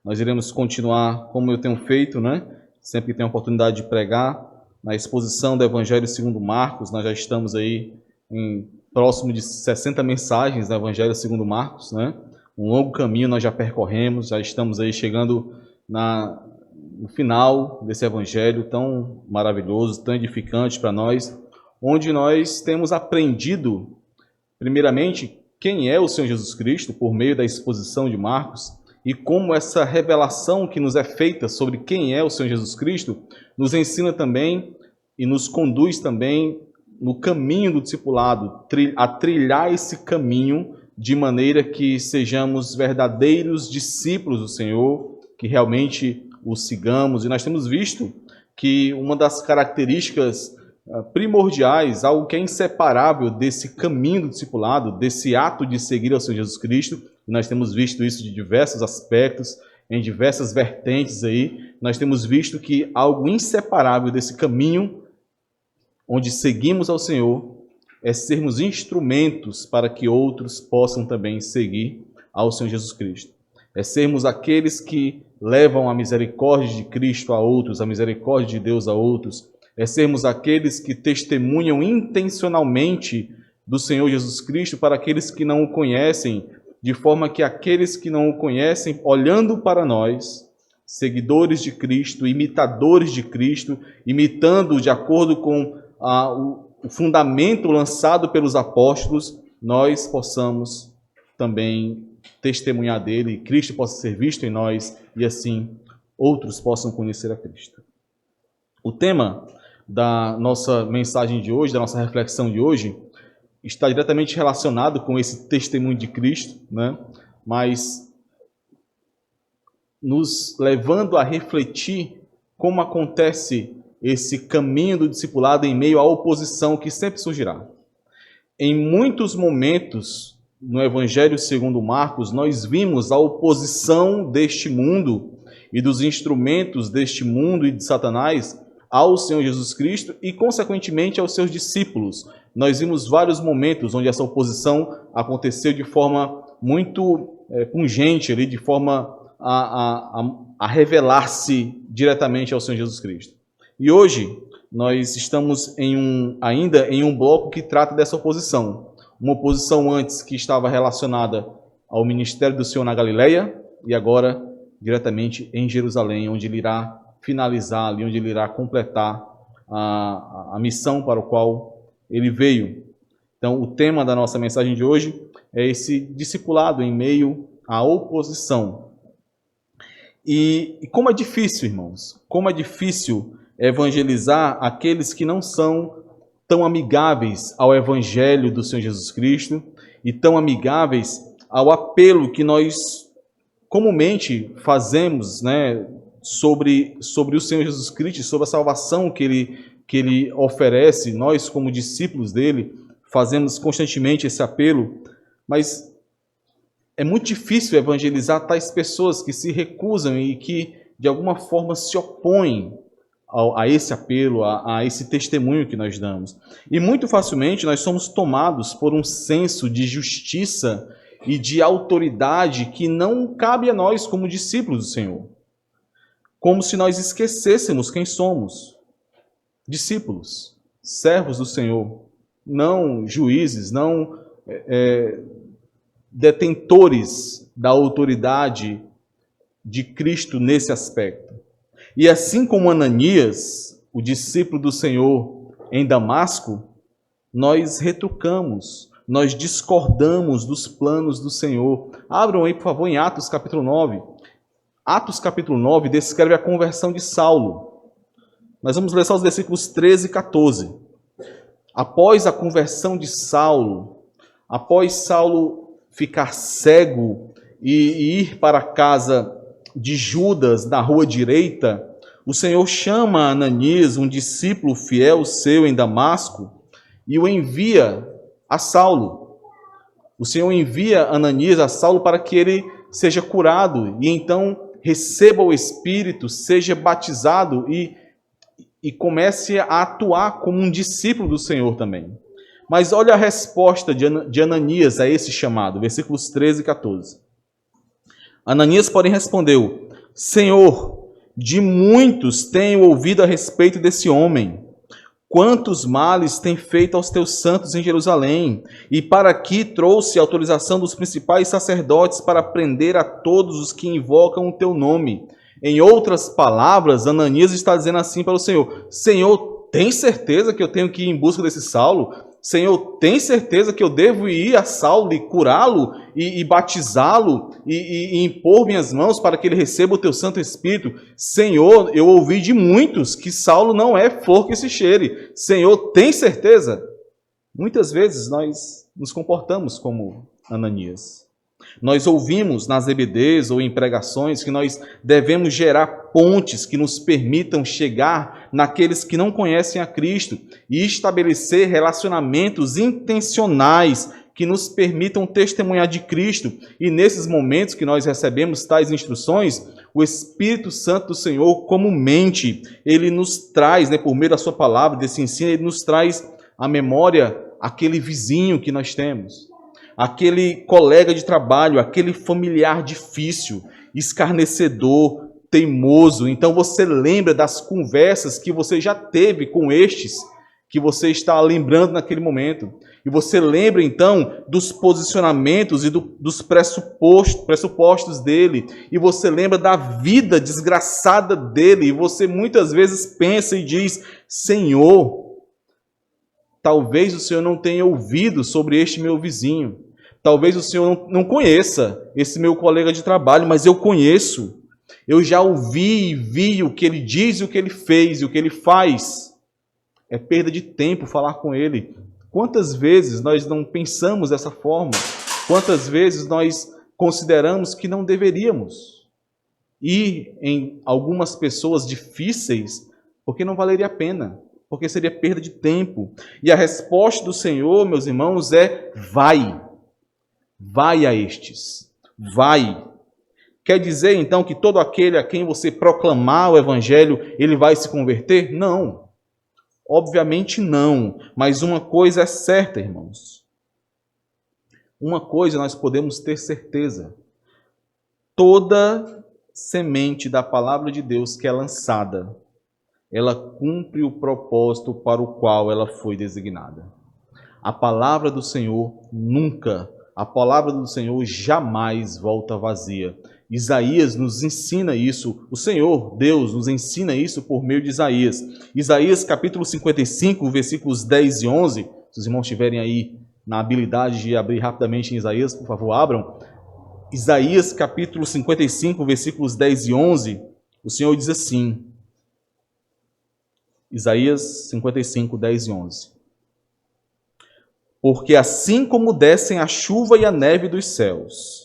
Nós iremos continuar como eu tenho feito, né? Sempre que tenho a oportunidade de pregar, na exposição do Evangelho segundo Marcos. Nós já estamos aí em próximo de 60 mensagens do Evangelho segundo Marcos, né? Um longo caminho nós já percorremos, já estamos aí chegando no final desse Evangelho tão maravilhoso, tão edificante para nós, onde nós temos aprendido, primeiramente, quem é o Senhor Jesus Cristo por meio da exposição de Marcos, e como essa revelação que nos é feita sobre quem é o Senhor Jesus Cristo nos ensina também e nos conduz também no caminho do discipulado, a trilhar esse caminho de maneira que sejamos verdadeiros discípulos do Senhor, que realmente o sigamos. E nós temos visto que uma das características primordiais, algo que é inseparável desse caminho do discipulado, desse ato de seguir ao Senhor Jesus Cristo, e nós temos visto isso de diversos aspectos, em diversas vertentes aí, nós temos visto que algo inseparável desse caminho onde seguimos ao Senhor é sermos instrumentos para que outros possam também seguir ao Senhor Jesus Cristo. É sermos aqueles que levam a misericórdia de Cristo a outros, a misericórdia de Deus a outros. É sermos aqueles que testemunham intencionalmente do Senhor Jesus Cristo para aqueles que não o conhecem, de forma que aqueles que não o conhecem, olhando para nós, seguidores de Cristo, imitadores de Cristo, imitando de acordo com o fundamento lançado pelos apóstolos, nós possamos também testemunhar dele, Cristo possa ser visto em nós e assim outros possam conhecer a Cristo. O tema da nossa mensagem de hoje, da nossa reflexão de hoje, está diretamente relacionado com esse testemunho de Cristo, né? Mas nos levando a refletir como acontece esse caminho do discipulado em meio à oposição que sempre surgirá. Em muitos momentos, no Evangelho segundo Marcos, nós vimos a oposição deste mundo e dos instrumentos deste mundo e de Satanás ao Senhor Jesus Cristo e, consequentemente, aos seus discípulos. Nós vimos vários momentos onde essa oposição aconteceu de forma muito pungente, ali, de forma a revelar-se diretamente ao Senhor Jesus Cristo. E hoje nós estamos ainda em um bloco que trata dessa oposição. Uma oposição antes que estava relacionada ao ministério do Senhor na Galileia e agora diretamente em Jerusalém, onde ele irá finalizar ali, onde ele irá completar a missão para o qual ele veio. Então, o tema da nossa mensagem de hoje é esse discipulado em meio à oposição. E como é difícil, irmãos, como é difícil evangelizar aqueles que não são tão amigáveis ao Evangelho do Senhor Jesus Cristo e tão amigáveis ao apelo que nós comumente fazemos, né, sobre o Senhor Jesus Cristo, sobre a salvação que ele oferece. Nós, como discípulos dele, fazemos constantemente esse apelo, mas é muito difícil evangelizar tais pessoas que se recusam e que, de alguma forma, se opõem a esse apelo, a esse testemunho que nós damos. E muito facilmente nós somos tomados por um senso de justiça e de autoridade que não cabe a nós como discípulos do Senhor. Como se nós esquecêssemos quem somos. Discípulos, servos do Senhor, não juízes, não detentores da autoridade de Cristo nesse aspecto. E assim como Ananias, o discípulo do Senhor em Damasco, nós retrucamos, nós discordamos dos planos do Senhor. Abram aí, por favor, em Atos capítulo 9. Atos capítulo 9 descreve a conversão de Saulo. Nós vamos ler só os versículos 13 e 14. Após a conversão de Saulo, após Saulo ficar cego e ir para a casa de Judas, na rua direita, o Senhor chama Ananias, um discípulo fiel seu em Damasco, e o envia a Saulo. O Senhor envia Ananias a Saulo para que ele seja curado e então receba o Espírito, seja batizado e comece a atuar como um discípulo do Senhor também. Mas olha a resposta de Ananias a esse chamado, versículos 13 e 14. Ananias, porém, respondeu: Senhor, de muitos tenho ouvido a respeito desse homem. Quantos males tem feito aos teus santos em Jerusalém? E para aqui trouxe a autorização dos principais sacerdotes para prender a todos os que invocam o teu nome. Em outras palavras, Ananias está dizendo assim para o Senhor: Senhor, tem certeza que eu tenho que ir em busca desse Saulo? Senhor, tem certeza que eu devo ir a Saulo e curá-lo e batizá-lo e impor minhas mãos para que ele receba o teu Santo Espírito? Senhor, eu ouvi de muitos que Saulo não é flor que se cheire. Senhor, tem certeza? Muitas vezes nós nos comportamos como Ananias. Nós ouvimos nas EBDs ou em pregações que nós devemos gerar pontes que nos permitam chegar naqueles que não conhecem a Cristo e estabelecer relacionamentos intencionais que nos permitam testemunhar de Cristo. E nesses momentos que nós recebemos tais instruções, o Espírito Santo do Senhor comumente, ele nos traz, por meio da sua palavra, desse ensino, ele nos traz à memória aquele vizinho que nós temos, aquele colega de trabalho, aquele familiar difícil, escarnecedor, teimoso. Então você lembra das conversas que você já teve com estes, que você está lembrando naquele momento. E você lembra então dos posicionamentos e dos pressupostos dele. E você lembra da vida desgraçada dele. E você muitas vezes pensa e diz: Senhor, talvez o Senhor não tenha ouvido sobre este meu vizinho. Talvez o Senhor não conheça esse meu colega de trabalho, mas eu conheço. Eu já ouvi e vi o que ele diz, o que ele fez e o que ele faz. É perda de tempo falar com ele. Quantas vezes nós não pensamos dessa forma? Quantas vezes nós consideramos que não deveríamos ir em algumas pessoas difíceis porque não valeria a pena, porque seria perda de tempo. E a resposta do Senhor, meus irmãos, é: vai. Vai a estes. Vai. Quer dizer, então, que todo aquele a quem você proclamar o Evangelho, ele vai se converter? Não. Obviamente não. Mas uma coisa é certa, irmãos. Uma coisa nós podemos ter certeza. Toda semente da palavra de Deus que é lançada, ela cumpre o propósito para o qual ela foi designada. A palavra do Senhor nunca, a palavra do Senhor jamais volta vazia. Isaías nos ensina isso, o Senhor, Deus, nos ensina isso por meio de Isaías. Isaías capítulo 55, versículos 10 e 11, se os irmãos estiverem aí na habilidade de abrir rapidamente em Isaías, por favor, abram. Isaías capítulo 55, versículos 10 e 11, o Senhor diz assim, Isaías 55, 10 e 11. Porque assim como descem a chuva e a neve dos céus,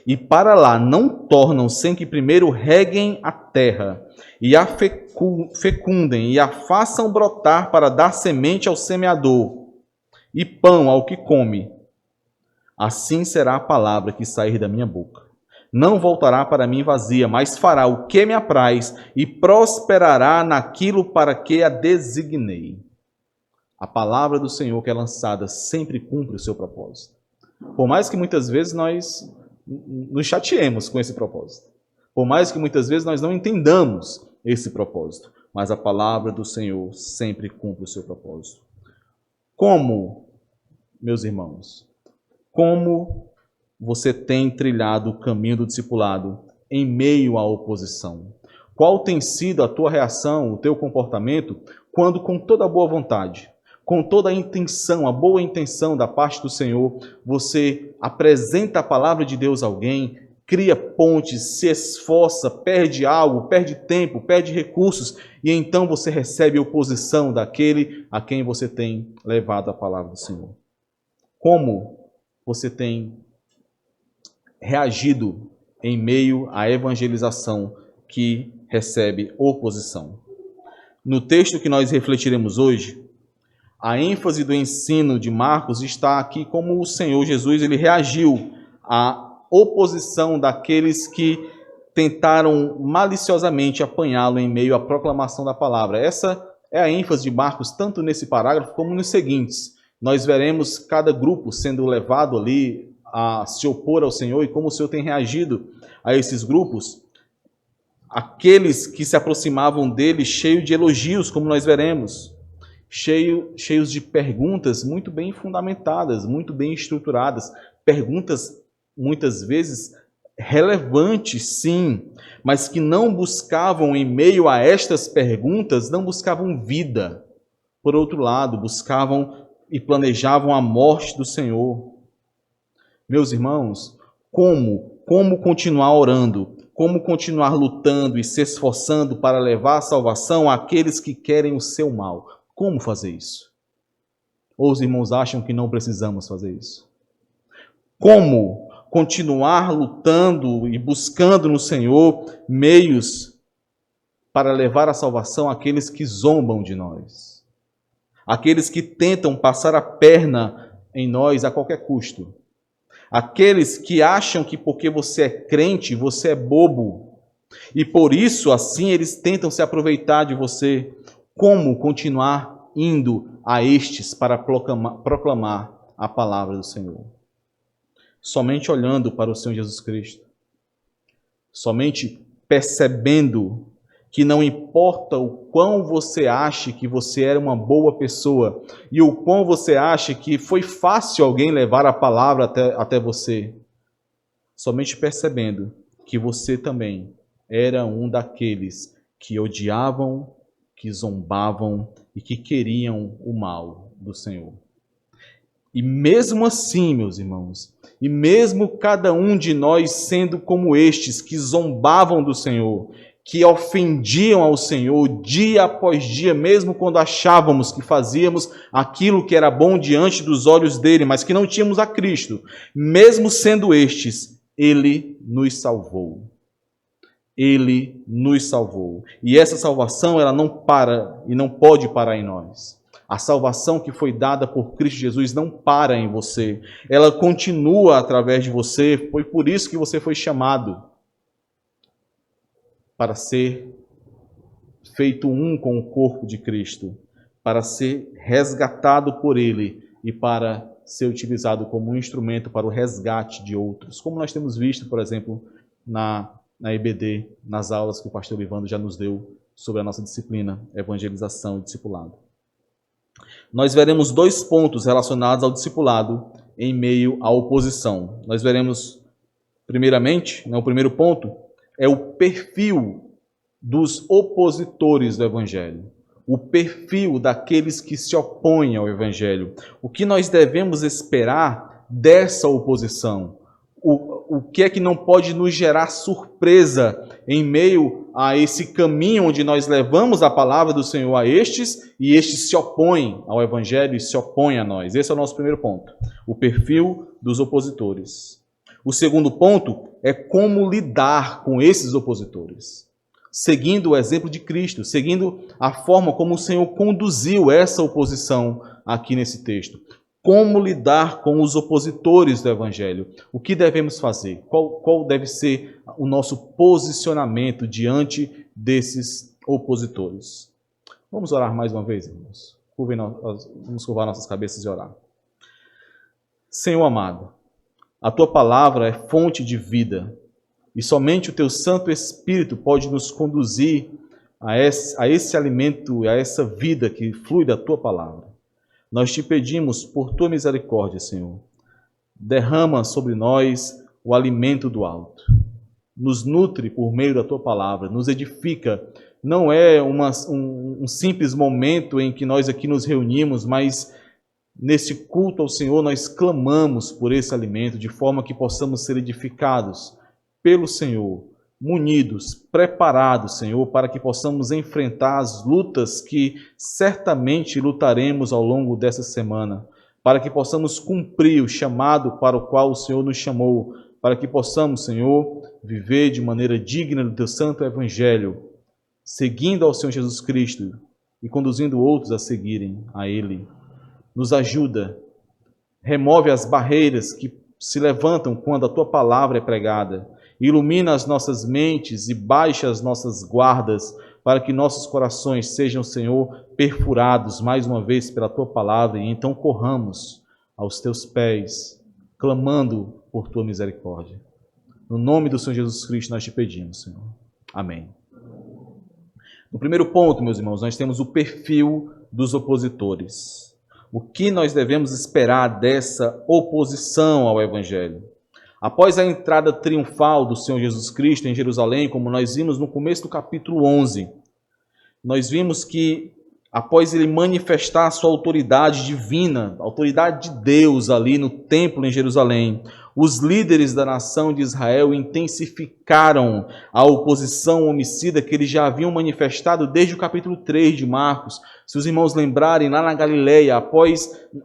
e para lá não tornam sem que primeiro reguem a terra, e a fecundem, e a façam brotar para dar semente ao semeador, e pão ao que come, assim será a palavra que sair da minha boca. Não voltará para mim vazia, mas fará o que me apraz, e prosperará naquilo para que a designei. A palavra do Senhor que é lançada sempre cumpre o seu propósito. Por mais que muitas vezes nós nos chateemos com esse propósito. Por mais que muitas vezes nós não entendamos esse propósito. Mas a palavra do Senhor sempre cumpre o seu propósito. Como, meus irmãos, como você tem trilhado o caminho do discipulado em meio à oposição? Qual tem sido a tua reação, o teu comportamento, quando com toda a boa vontade, com toda a intenção, a boa intenção da parte do Senhor, você apresenta a palavra de Deus a alguém, cria pontes, se esforça, perde algo, perde tempo, perde recursos, e então você recebe oposição daquele a quem você tem levado a palavra do Senhor. Como você tem reagido em meio à evangelização que recebe oposição? No texto que nós refletiremos hoje, a ênfase do ensino de Marcos está aqui como o Senhor Jesus ele reagiu à oposição daqueles que tentaram maliciosamente apanhá-lo em meio à proclamação da palavra. Essa é a ênfase de Marcos, tanto nesse parágrafo como nos seguintes. Nós veremos cada grupo sendo levado ali a se opor ao Senhor e como o Senhor tem reagido a esses grupos. aqueles que se aproximavam dele cheios de elogios, como nós veremos, cheios de perguntas muito bem fundamentadas, muito bem estruturadas, perguntas muitas vezes relevantes, sim, mas que não buscavam, em meio a estas perguntas, não buscavam vida. Por outro lado, buscavam e planejavam a morte do Senhor. Meus irmãos, como continuar orando? Como continuar lutando e se esforçando para levar a salvação àqueles que querem o seu mal? Como fazer isso? Ou os irmãos acham que não precisamos fazer isso? Como continuar lutando e buscando no Senhor meios para levar a salvação àqueles que zombam de nós? Aqueles que tentam passar a perna em nós a qualquer custo? Aqueles que acham que porque você é crente, você é bobo. E por isso, assim, eles tentam se aproveitar de você. Como continuar indo a estes para proclamar a palavra do Senhor? Somente olhando para o Senhor Jesus Cristo. Somente percebendo que não importa o quão você ache que você era uma boa pessoa e o quão você acha que foi fácil alguém levar a palavra até você, somente percebendo que você também era um daqueles que odiavam, que zombavam e que queriam o mal do Senhor. E mesmo assim, meus irmãos, e mesmo cada um de nós sendo como estes que zombavam do Senhor, que ofendiam ao Senhor dia após dia, mesmo quando achávamos que fazíamos aquilo que era bom diante dos olhos dele, mas que não tínhamos a Cristo, mesmo sendo estes, ele nos salvou. Ele nos salvou. E essa salvação, ela não para e não pode parar em nós. A salvação que foi dada por Cristo Jesus não para em você. Ela continua através de você. Foi por isso que você foi chamado para ser feito um com o corpo de Cristo, para ser resgatado por Ele e para ser utilizado como um instrumento para o resgate de outros. Como nós temos visto, por exemplo, na EBD, nas aulas que o pastor Livando já nos deu sobre a nossa disciplina, evangelização e discipulado. Nós veremos 2 pontos relacionados ao discipulado em meio à oposição. Nós veremos, primeiramente, o primeiro ponto é o perfil dos opositores do Evangelho. O perfil daqueles que se opõem ao Evangelho. O que nós devemos esperar dessa oposição? O que é que não pode nos gerar surpresa em meio a esse caminho onde nós levamos a palavra do Senhor a estes e estes se opõem ao Evangelho e se opõem a nós? Esse é o nosso primeiro ponto. O perfil dos opositores. O segundo ponto é como lidar com esses opositores. Seguindo o exemplo de Cristo, seguindo a forma como o Senhor conduziu essa oposição aqui nesse texto. Como lidar com os opositores do Evangelho? O que devemos fazer? Qual deve ser o nosso posicionamento diante desses opositores? Vamos orar mais uma vez, irmãos? Vamos curvar nossas cabeças e orar. Senhor amado, a Tua palavra é fonte de vida e somente o Teu Santo Espírito pode nos conduzir a esse alimento, a essa vida que flui da Tua palavra. Nós te pedimos por Tua misericórdia, Senhor. Derrama sobre nós o alimento do alto. Nos nutre por meio da Tua palavra, nos edifica. Não é um simples momento em que nós aqui nos reunimos, mas nesse culto ao Senhor nós clamamos por esse alimento, de forma que possamos ser edificados pelo Senhor, munidos, preparados, Senhor, para que possamos enfrentar as lutas que certamente lutaremos ao longo dessa semana, para que possamos cumprir o chamado para o qual o Senhor nos chamou, para que possamos, Senhor, viver de maneira digna do Teu Santo Evangelho, seguindo ao Senhor Jesus Cristo e conduzindo outros a seguirem a Ele. Nos ajuda, remove as barreiras que se levantam quando a Tua palavra é pregada, ilumina as nossas mentes e baixa as nossas guardas, para que nossos corações sejam, Senhor, perfurados mais uma vez pela Tua palavra, e então corramos aos Teus pés, clamando por Tua misericórdia. No nome do Senhor Jesus Cristo nós te pedimos, Senhor. Amém. No primeiro ponto, meus irmãos, nós temos o perfil dos opositores. O que nós devemos esperar dessa oposição ao Evangelho? Após a entrada triunfal do Senhor Jesus Cristo em Jerusalém, como nós vimos no começo do capítulo 11, nós vimos que após ele manifestar a sua autoridade divina, a autoridade de Deus ali no templo em Jerusalém, os líderes da nação de Israel intensificaram a oposição homicida que eles já haviam manifestado desde o capítulo 3 de Marcos. Se os irmãos lembrarem, lá na Galileia,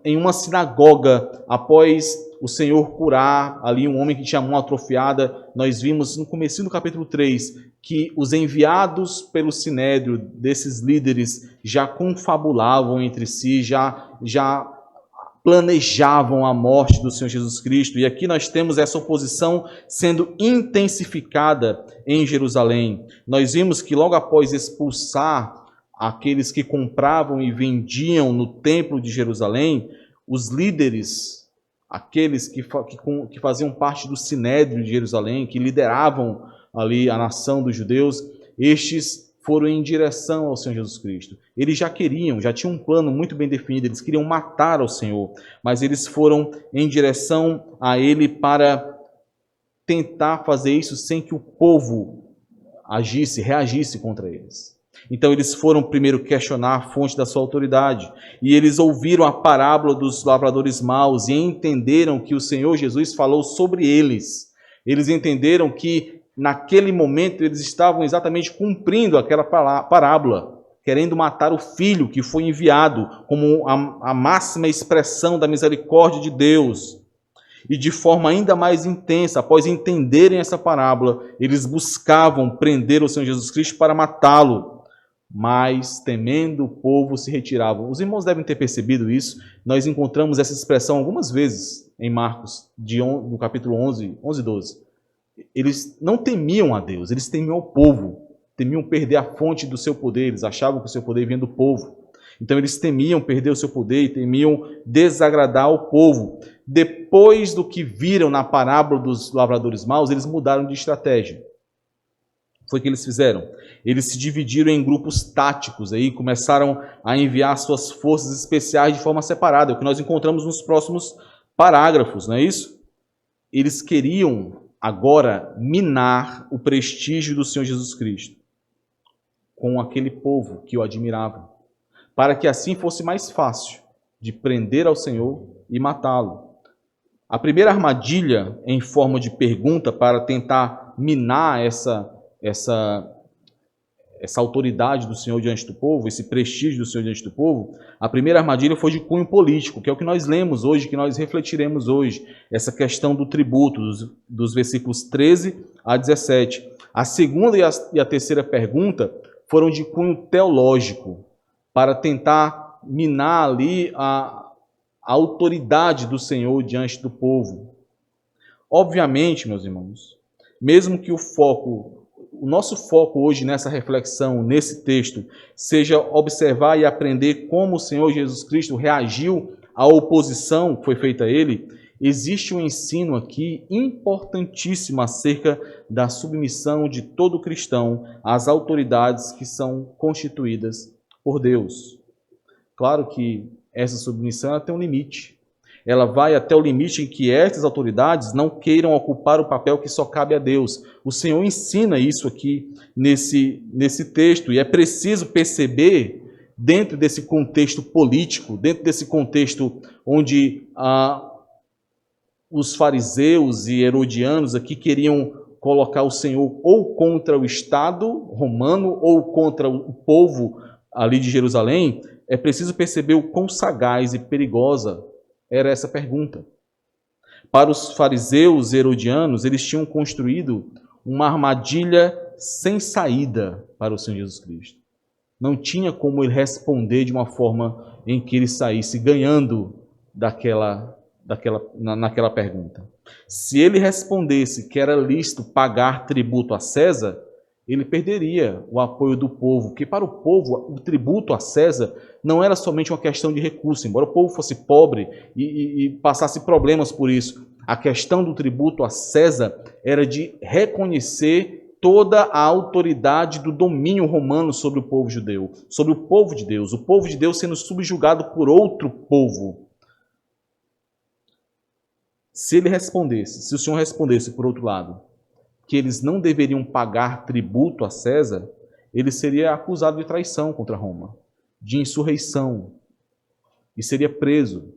em uma sinagoga, após o Senhor curar ali um homem que tinha a mão atrofiada, nós vimos no comecinho do capítulo 3 que os enviados pelo sinédrio desses líderes já confabulavam entre si, já planejavam a morte do Senhor Jesus Cristo. E aqui nós temos essa oposição sendo intensificada em Jerusalém. Nós vimos que logo após expulsar aqueles que compravam e vendiam no templo de Jerusalém, os líderes, aqueles que faziam parte do sinédrio de Jerusalém, que lideravam ali a nação dos judeus, estes foram em direção ao Senhor Jesus Cristo. Eles já tinham um plano muito bem definido, eles queriam matar ao Senhor, mas eles foram em direção a Ele para tentar fazer isso sem que o povo reagisse contra eles. Então eles foram primeiro questionar a fonte da sua autoridade, e eles ouviram a parábola dos lavradores maus e entenderam que o Senhor Jesus falou sobre eles. Eles entenderam que naquele momento eles estavam exatamente cumprindo aquela parábola, querendo matar o filho que foi enviado como a máxima expressão da misericórdia de Deus. E de forma ainda mais intensa, após entenderem essa parábola, eles buscavam prender o Senhor Jesus Cristo para matá-lo, mas temendo o povo se retiravam. Os irmãos devem ter percebido isso. Nós encontramos essa expressão algumas vezes em Marcos, no capítulo 11 e 12. Eles não temiam a Deus, eles temiam o povo, temiam perder a fonte do seu poder, eles achavam que o seu poder vinha do povo. Então eles temiam perder o seu poder e temiam desagradar o povo. Depois do que viram na parábola dos lavradores maus, eles mudaram de estratégia. Foi o que eles fizeram. Eles se dividiram em grupos táticos e começaram a enviar suas forças especiais de forma separada, o que nós encontramos nos próximos parágrafos, não é isso? Eles queriam agora minar o prestígio do Senhor Jesus Cristo com aquele povo que o admirava, para que assim fosse mais fácil de prender ao Senhor e matá-lo. A primeira armadilha em forma de pergunta para tentar minar essa autoridade do Senhor diante do povo, esse prestígio do Senhor diante do povo, a primeira armadilha foi de cunho político, que é o que nós lemos hoje, que nós refletiremos hoje, essa questão do tributo, dos versículos 13 a 17. A segunda e a terceira pergunta foram de cunho teológico, para tentar minar ali a autoridade do Senhor diante do povo. Obviamente, meus irmãos, mesmo que o nosso foco hoje nessa reflexão, nesse texto, seja observar e aprender como o Senhor Jesus Cristo reagiu à oposição que foi feita a ele, existe um ensino aqui importantíssimo acerca da submissão de todo cristão às autoridades que são constituídas por Deus. Claro que essa submissão tem um limite. Ela vai até o limite em que estas autoridades não queiram ocupar o papel que só cabe a Deus. O Senhor ensina isso aqui nesse texto, e é preciso perceber, dentro desse contexto político, dentro desse contexto onde os fariseus e herodianos aqui queriam colocar o Senhor ou contra o Estado romano ou contra o povo ali de Jerusalém, é preciso perceber o quão sagaz e perigosa era essa pergunta. Para os fariseus e herodianos, eles tinham construído uma armadilha sem saída para o Senhor Jesus Cristo. Não tinha como ele responder de uma forma em que ele saísse ganhando naquela pergunta. Se ele respondesse que era lícito pagar tributo a César, ele perderia o apoio do povo, porque para o povo o tributo a César não era somente uma questão de recurso, embora o povo fosse pobre e passasse problemas por isso. A questão do tributo a César era de reconhecer toda a autoridade do domínio romano sobre o povo judeu, sobre o povo de Deus sendo subjugado por outro povo. Se ele respondesse, se o Senhor respondesse por outro lado, que eles não deveriam pagar tributo a César, ele seria acusado de traição contra Roma, de insurreição, e seria preso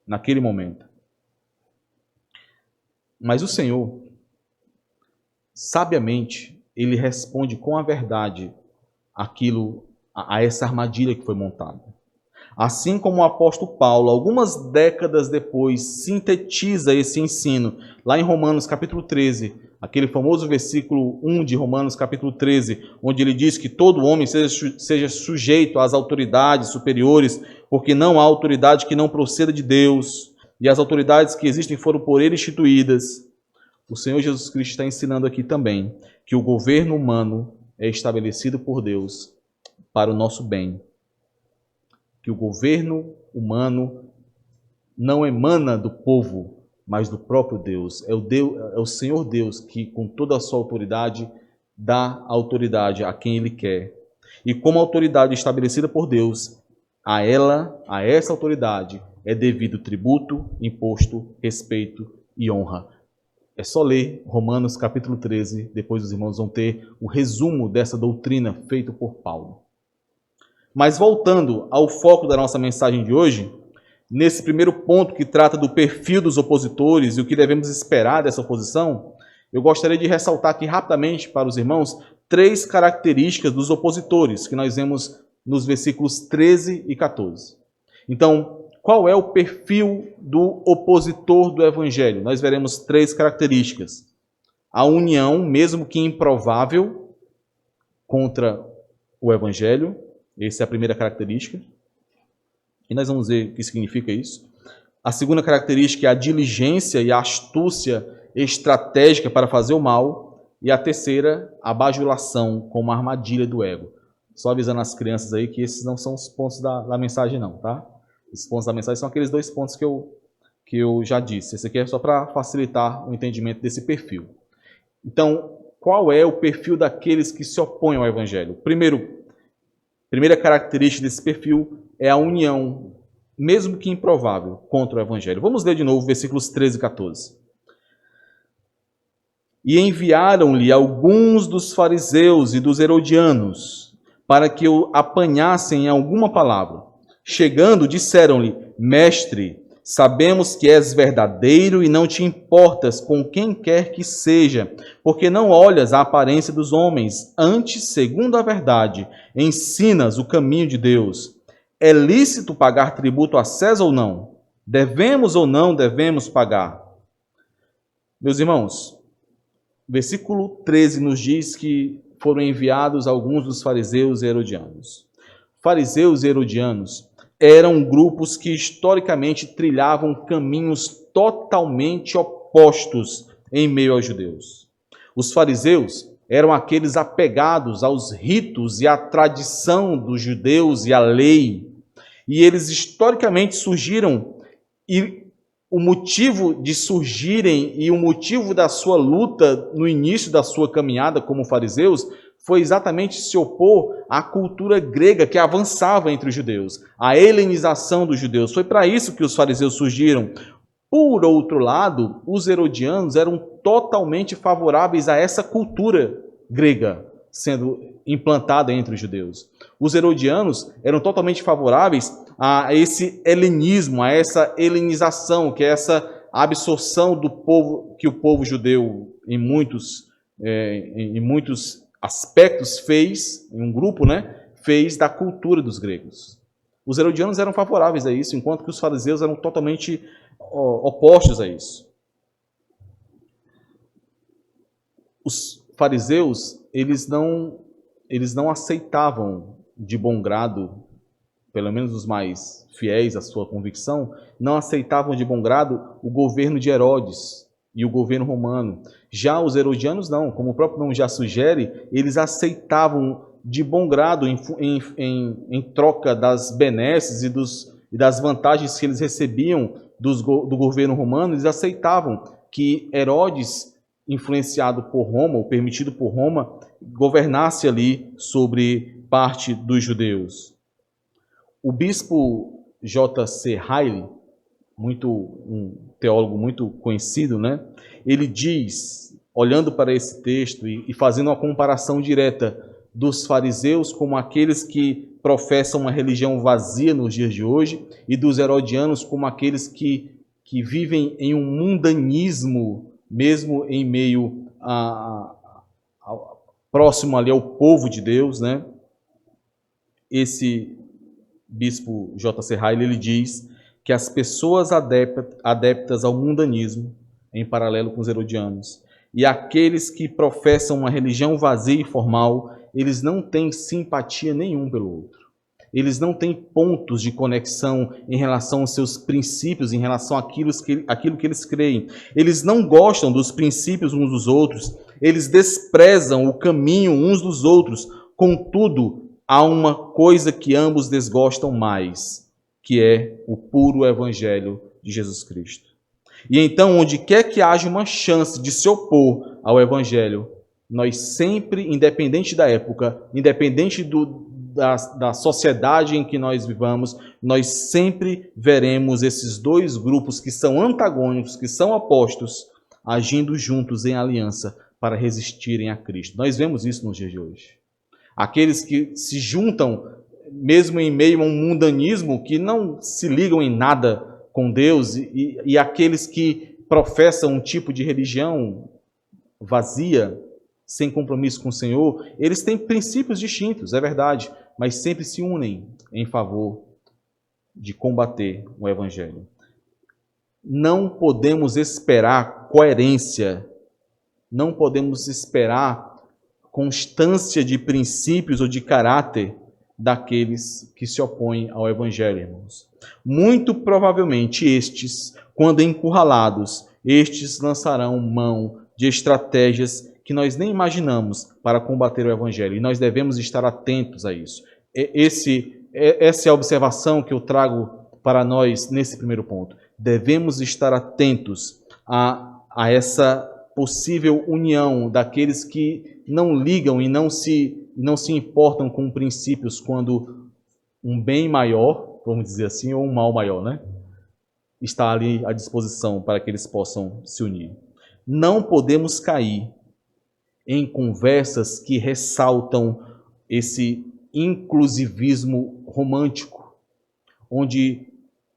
naquele momento. Mas o Senhor, sabiamente, ele responde com a verdade a essa armadilha que foi montada. Assim como o apóstolo Paulo, algumas décadas depois, sintetiza esse ensino, lá em Romanos capítulo 13, aquele famoso versículo 1 de Romanos capítulo 13, onde ele diz que todo homem seja sujeito às autoridades superiores, porque não há autoridade que não proceda de Deus, e as autoridades que existem foram por ele instituídas. O Senhor Jesus Cristo está ensinando aqui também que o governo humano é estabelecido por Deus para o nosso bem. Que o governo humano não emana do povo, mas do próprio Deus. É o Senhor Deus que, com toda a sua autoridade, dá autoridade a quem Ele quer. E como autoridade estabelecida por Deus, a essa autoridade, é devido tributo, imposto, respeito e honra. É só ler Romanos capítulo 13, depois os irmãos vão ter o resumo dessa doutrina feito por Paulo. Mas voltando ao foco da nossa mensagem de hoje, nesse primeiro ponto que trata do perfil dos opositores e o que devemos esperar dessa oposição, eu gostaria de ressaltar aqui rapidamente para os irmãos 3 características dos opositores que nós vemos nos versículos 13 e 14. Então, qual é o perfil do opositor do Evangelho? Nós veremos 3 características. A união, mesmo que improvável, contra o Evangelho. Essa é a primeira característica. E nós vamos ver o que significa isso. A segunda característica é a diligência e a astúcia estratégica para fazer o mal. E a terceira, a bajulação como armadilha do ego. Só avisando as crianças aí que esses não são os pontos da mensagem não, tá? Os pontos da mensagem são aqueles 2 pontos que eu já disse. Esse aqui é só para facilitar o entendimento desse perfil. Então, qual é o perfil daqueles que se opõem ao Evangelho? Primeira característica desse perfil é a união, mesmo que improvável, contra o Evangelho. Vamos ler de novo versículos 13 e 14. E enviaram-lhe alguns dos fariseus e dos herodianos, para que o apanhassem em alguma palavra. Chegando, disseram-lhe: Mestre, sabemos que és verdadeiro e não te importas com quem quer que seja, porque não olhas a aparência dos homens, antes, segundo a verdade, ensinas o caminho de Deus. É lícito pagar tributo a César ou não? Devemos ou não devemos pagar? Meus irmãos, versículo 13 nos diz que foram enviados alguns dos fariseus e herodianos. Fariseus e herodianos eram grupos que historicamente trilhavam caminhos totalmente opostos em meio aos judeus. Os fariseus eram aqueles apegados aos ritos e à tradição dos judeus e à lei. E eles historicamente surgiram, e o motivo de surgirem e o motivo da sua luta no início da sua caminhada como fariseus foi exatamente se opor à cultura grega que avançava entre os judeus, a helenização dos judeus. Foi para isso que os fariseus surgiram. Por outro lado, os herodianos eram totalmente favoráveis a essa cultura grega sendo implantada entre os judeus. Os herodianos eram totalmente favoráveis a esse helenismo, a essa helenização, que é essa absorção do povo, que o povo judeu em muitos aspectos fez, em um grupo, fez da cultura dos gregos. Os herodianos eram favoráveis a isso, enquanto que os fariseus eram totalmente opostos a isso. Os fariseus, eles não aceitavam de bom grado, pelo menos os mais fiéis à sua convicção, não aceitavam de bom grado o governo de Herodes e o governo romano. Já os herodianos não, como o próprio nome já sugere, eles aceitavam de bom grado em troca das benesses e das vantagens que eles recebiam do governo romano, eles aceitavam que Herodes influenciado por Roma, ou permitido por Roma, governasse ali sobre parte dos judeus. O bispo J.C. Ryle, um teólogo muito conhecido, né? Ele diz, olhando para esse texto e fazendo uma comparação direta dos fariseus como aqueles que professam uma religião vazia nos dias de hoje e dos herodianos como aqueles que vivem em um mundanismo, mesmo em meio próximo ali ao povo de Deus, né? Esse bispo J.C. Ryle, ele diz que as pessoas adeptas ao mundanismo, em paralelo com os herodianos, e aqueles que professam uma religião vazia e formal, eles não têm simpatia nenhum pelo outro. Eles não têm pontos de conexão em relação aos seus princípios, em relação àquilo que eles creem. Eles não gostam dos princípios uns dos outros, eles desprezam o caminho uns dos outros. Contudo, há uma coisa que ambos desgostam mais, que é o puro evangelho de Jesus Cristo. E então, onde quer que haja uma chance de se opor ao evangelho, nós sempre, independente da época, independente da sociedade em que nós vivamos, nós sempre veremos esses dois grupos que são antagônicos, que são opostos, agindo juntos em aliança para resistirem a Cristo. Nós vemos isso nos dias de hoje. Aqueles que se juntam, mesmo em meio a um mundanismo, que não se ligam em nada com Deus, e aqueles que professam um tipo de religião vazia, sem compromisso com o Senhor, eles têm princípios distintos, é verdade, mas sempre se unem em favor de combater o Evangelho. Não podemos esperar coerência, não podemos esperar constância de princípios ou de caráter daqueles que se opõem ao Evangelho, irmãos. Muito provavelmente estes, quando encurralados, estes lançarão mão de estratégias que nós nem imaginamos para combater o Evangelho. E nós devemos estar atentos a isso. Essa é a observação que eu trago para nós nesse primeiro ponto. Devemos estar atentos a essa possível união daqueles que não ligam e não se importam com princípios quando um bem maior, vamos dizer assim, ou um mal maior, né? Está ali à disposição para que eles possam se unir. Não podemos cair em conversas que ressaltam esse inclusivismo romântico, onde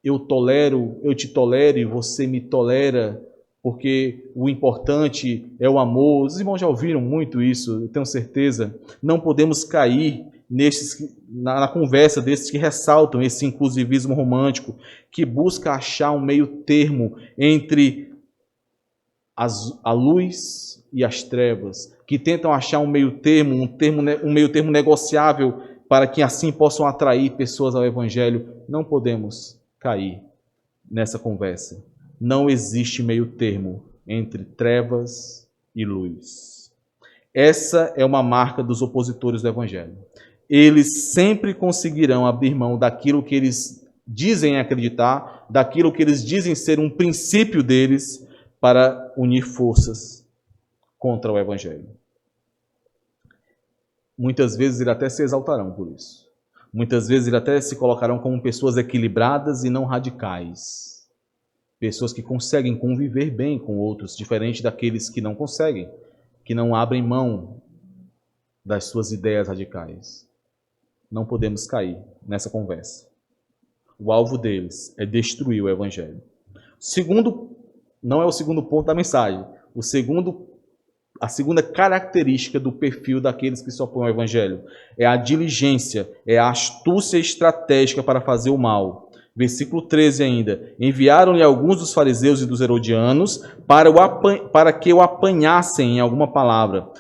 eu te tolero e você me tolera, porque o importante é o amor. Os irmãos já ouviram muito isso, eu tenho certeza. Não podemos cair na conversa desses que ressaltam esse inclusivismo romântico, que busca achar um meio termo entre a luz e as trevas, que tentam achar um meio termo, um meio termo negociável para que assim possam atrair pessoas ao Evangelho. Não podemos cair nessa conversa. Não existe meio termo entre trevas e luz. Essa é uma marca dos opositores do Evangelho. Eles sempre conseguirão abrir mão daquilo que eles dizem acreditar, daquilo que eles dizem ser um princípio deles, para unir forças contra o Evangelho. Muitas vezes eles até se exaltarão por isso. Muitas vezes eles até se colocarão como pessoas equilibradas e não radicais. Pessoas que conseguem conviver bem com outros, diferente daqueles que não conseguem, que não abrem mão das suas ideias radicais. Não podemos cair nessa conversa. O alvo deles é destruir o Evangelho. Não é o segundo ponto da mensagem. A segunda característica do perfil daqueles que se opõem ao Evangelho é a diligência, é a astúcia estratégica para fazer o mal. Versículo 13 ainda. Enviaram-lhe alguns dos fariseus e dos herodianos para que o apanhassem em alguma palavra.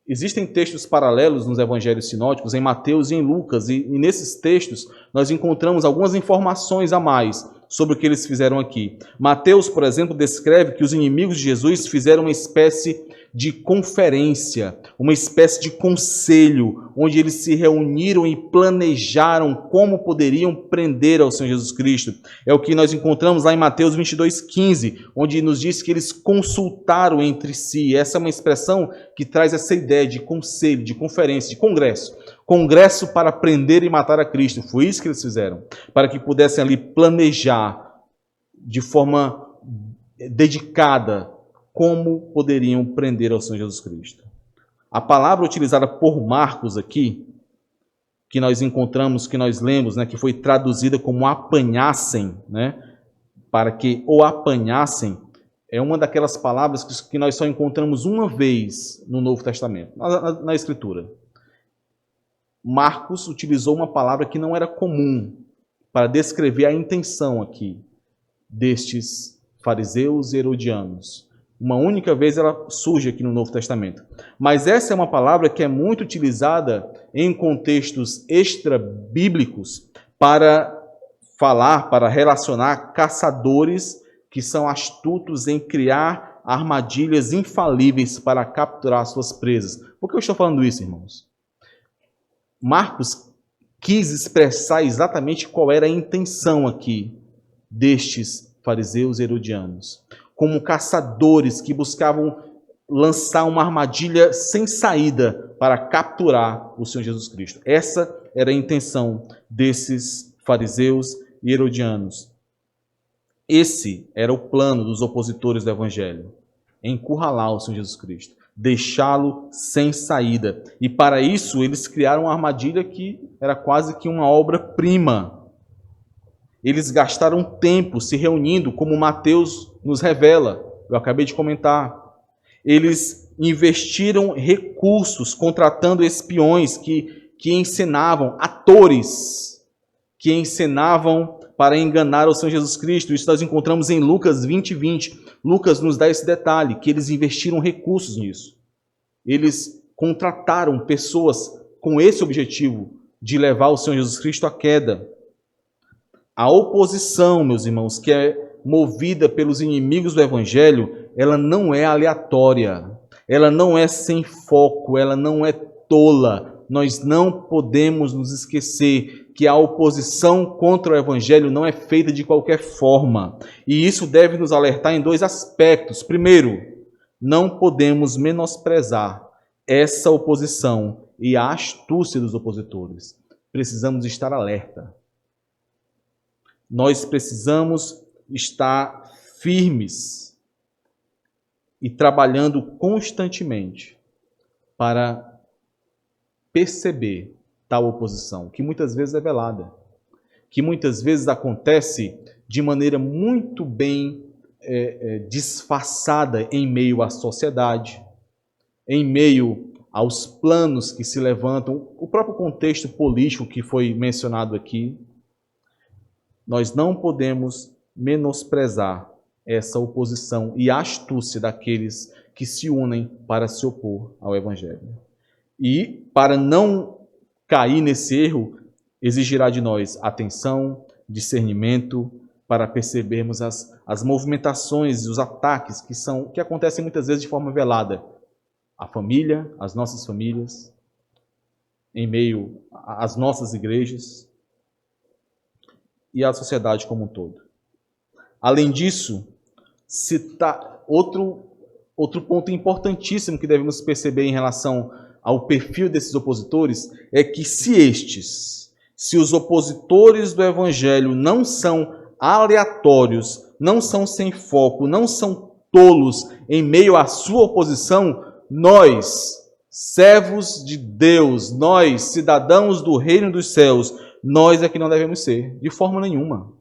Existem textos paralelos nos evangelhos sinóticos, em Mateus e em Lucas, e nesses textos nós encontramos algumas informações a mais sobre o que eles fizeram aqui. Mateus, por exemplo, descreve que os inimigos de Jesus fizeram uma espécie de conferência, uma espécie de conselho, onde eles se reuniram e planejaram como poderiam prender ao Senhor Jesus Cristo. É o que nós encontramos lá em Mateus 22:15, onde nos diz que eles consultaram entre si. Essa é uma expressão que traz essa ideia de conselho, de conferência, de congresso. Congresso para prender e matar a Cristo. Foi isso que eles fizeram, para que pudessem ali planejar de forma dedicada como poderiam prender ao Senhor Jesus Cristo. A palavra utilizada por Marcos aqui, que nós encontramos, que nós lemos, né, que foi traduzida como apanhassem, né, para que o apanhassem, é uma daquelas palavras que nós só encontramos uma vez no Novo Testamento, na Escritura. Marcos utilizou uma palavra que não era comum para descrever a intenção aqui destes fariseus e herodianos. Uma única vez ela surge aqui no Novo Testamento. Mas essa é uma palavra que é muito utilizada em contextos extra-bíblicos para falar, para relacionar caçadores que são astutos em criar armadilhas infalíveis para capturar suas presas. Por que eu estou falando isso, irmãos? Marcos quis expressar exatamente qual era a intenção aqui destes fariseus herodianos, como caçadores que buscavam lançar uma armadilha sem saída para capturar o Senhor Jesus Cristo. Essa era a intenção desses fariseus e herodianos. Esse era o plano dos opositores do Evangelho, encurralar o Senhor Jesus Cristo, deixá-lo sem saída. E para isso eles criaram uma armadilha que era quase que uma obra-prima. Eles gastaram tempo se reunindo, como Mateus nos revela, eu acabei de comentar. Eles investiram recursos, contratando espiões que ensinavam, atores, que ensinavam para enganar o Senhor Jesus Cristo. Isso nós encontramos em Lucas 20:20. Lucas nos dá esse detalhe, que eles investiram recursos nisso. Eles contrataram pessoas com esse objetivo de levar o Senhor Jesus Cristo à queda. A oposição, meus irmãos, que é movida pelos inimigos do Evangelho, ela não é aleatória, ela não é sem foco, ela não é tola. Nós não podemos nos esquecer que a oposição contra o Evangelho não é feita de qualquer forma. E isso deve nos alertar em dois aspectos. Primeiro, não podemos menosprezar essa oposição e a astúcia dos opositores. Precisamos estar alerta. Nós precisamos estar firmes e trabalhando constantemente para perceber tal oposição, que muitas vezes é velada, que muitas vezes acontece de maneira muito bem disfarçada em meio à sociedade, em meio aos planos que se levantam, o próprio contexto político que foi mencionado aqui. Nós não podemos menosprezar essa oposição e a astúcia daqueles que se unem para se opor ao Evangelho. E, para não cair nesse erro, exigirá de nós atenção, discernimento, para percebermos as movimentações e os ataques que acontecem muitas vezes de forma velada. A família, as nossas famílias, em meio às nossas igrejas, e a sociedade como um todo. Além disso, outro ponto importantíssimo que devemos perceber em relação ao perfil desses opositores é que se os opositores do Evangelho não são aleatórios, não são sem foco, não são tolos em meio à sua oposição, nós, servos de Deus, nós, cidadãos do reino dos céus, nós é que não devemos ser, de forma nenhuma.